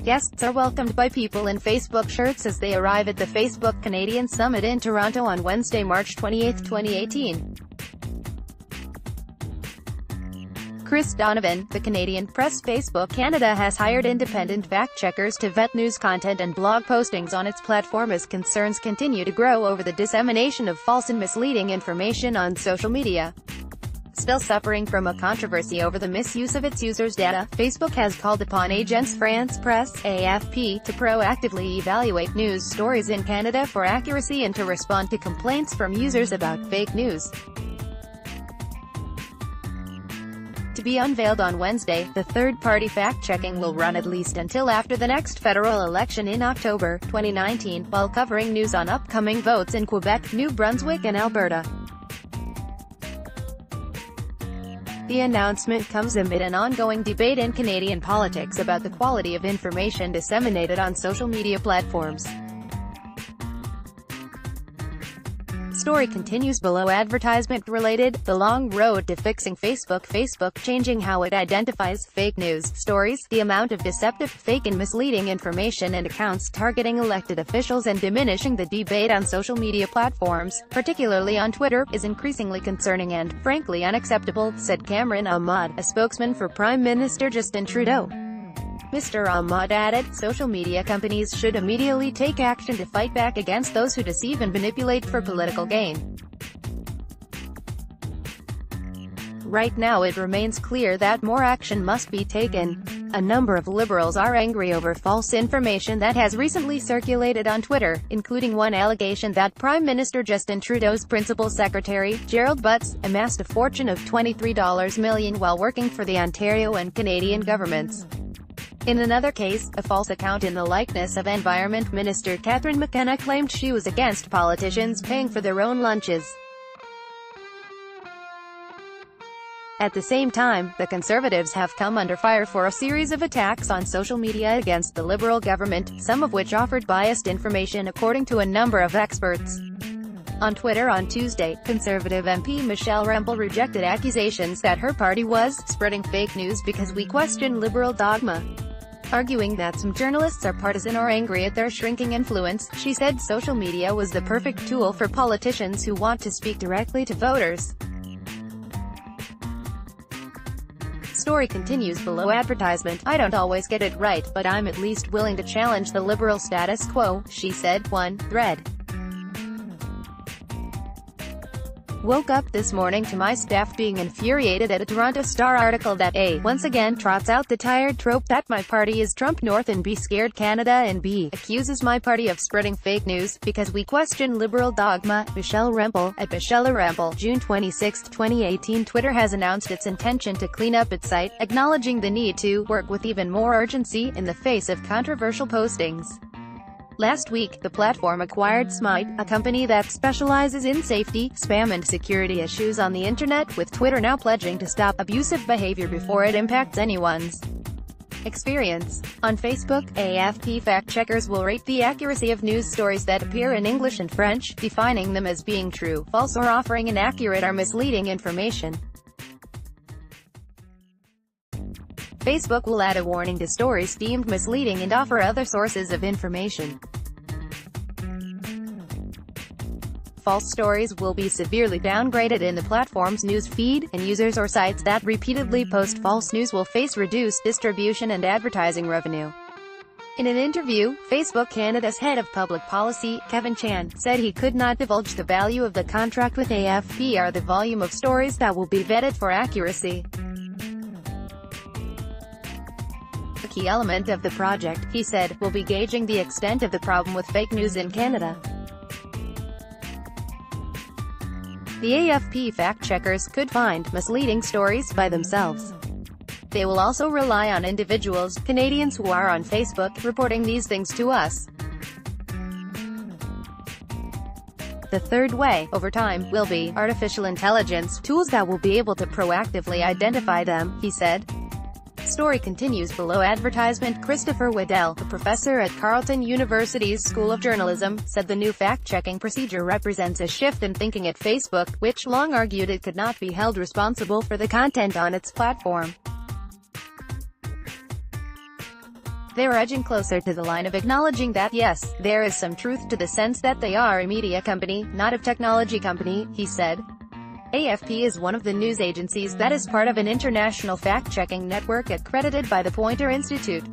Guests are welcomed by people in Facebook shirts as they arrive at the Facebook Canadian Summit in Toronto on Wednesday, March 28, 2018. Chris Donovan, the Canadian Press Facebook Canada has hired independent fact-checkers to vet news content and blog postings on its platform as concerns continue to grow over the dissemination of false and misleading information on social media. Still suffering from a controversy over the misuse of its users' data, Facebook has called upon agents France-Presse (AFP) to proactively evaluate news stories in Canada for accuracy and to respond to complaints from users about fake news. To be unveiled on Wednesday, the third-party fact-checking will run at least until after the next federal election in October 2019, while covering news on upcoming votes in Quebec, New Brunswick and Alberta. The announcement comes amid an ongoing debate in Canadian politics about the quality of information disseminated on social media platforms. Story continues below. Advertisement related, the long road to fixing Facebook changing how it identifies fake news stories, the amount of deceptive, fake and misleading information and accounts targeting elected officials and diminishing the debate on social media platforms, particularly on Twitter, is increasingly concerning and, frankly, unacceptable, said Cameron Ahmad, a spokesman for Prime Minister Justin Trudeau. Mr. Ahmad added, social media companies should immediately take action to fight back against those who deceive and manipulate for political gain. Right now it remains clear that more action must be taken. A number of Liberals are angry over false information that has recently circulated on Twitter, including one allegation that Prime Minister Justin Trudeau's principal secretary, Gerald Butts, amassed a fortune of $23 million while working for the Ontario and Canadian governments. In another case, a false account in the likeness of Environment Minister Catherine McKenna claimed she was against politicians paying for their own lunches. At the same time, the Conservatives have come under fire for a series of attacks on social media against the Liberal government, some of which offered biased information according to a number of experts. On Twitter on Tuesday, Conservative MP Michelle Rempel rejected accusations that her party was spreading fake news because we question Liberal dogma. Arguing that some journalists are partisan or angry at their shrinking influence, she said social media was the perfect tool for politicians who want to speak directly to voters. Story continues below. Advertisement, I don't always get it right, but I'm at least willing to challenge the Liberal status quo, she said. One thread. Woke up this morning to my staff being infuriated at a Toronto Star article that A, once again trots out the tired trope that my party is Trump North and B, scared Canada, and B, accuses my party of spreading fake news because we question Liberal dogma. Michelle Rempel, at Michelle Rempel, June 26, 2018. Twitter has announced its intention to clean up its site, acknowledging the need to work with even more urgency in the face of controversial postings. Last week, the platform acquired Smite, a company that specializes in safety, spam and security issues on the internet, with Twitter now pledging to stop abusive behavior before it impacts anyone's experience. On Facebook, AFP fact-checkers will rate the accuracy of news stories that appear in English and French, defining them as being true, false or offering inaccurate or misleading information. Facebook will add a warning to stories deemed misleading and offer other sources of information. False stories will be severely downgraded in the platform's news feed, and users or sites that repeatedly post false news will face reduced distribution and advertising revenue. In an interview, Facebook Canada's head of public policy, Kevin Chan, said he could not divulge the value of the contract with AFP or the volume of stories that will be vetted for accuracy. A key element of the project, he said, will be gauging the extent of the problem with fake news in Canada. The AFP fact-checkers could find misleading stories by themselves. They will also rely on individuals, Canadians who are on Facebook, reporting these things to us. The third way, over time, will be artificial intelligence, tools that will be able to proactively identify them, he said. Story continues below. Advertisement, Christopher Waddell, a professor at Carleton University's School of Journalism, said the new fact-checking procedure represents a shift in thinking at Facebook, which long argued it could not be held responsible for the content on its platform. They're edging closer to the line of acknowledging that yes, there is some truth to the sense that they are a media company, not a technology company, he said. AFP is one of the news agencies that is part of an international fact-checking network accredited by the Poynter Institute.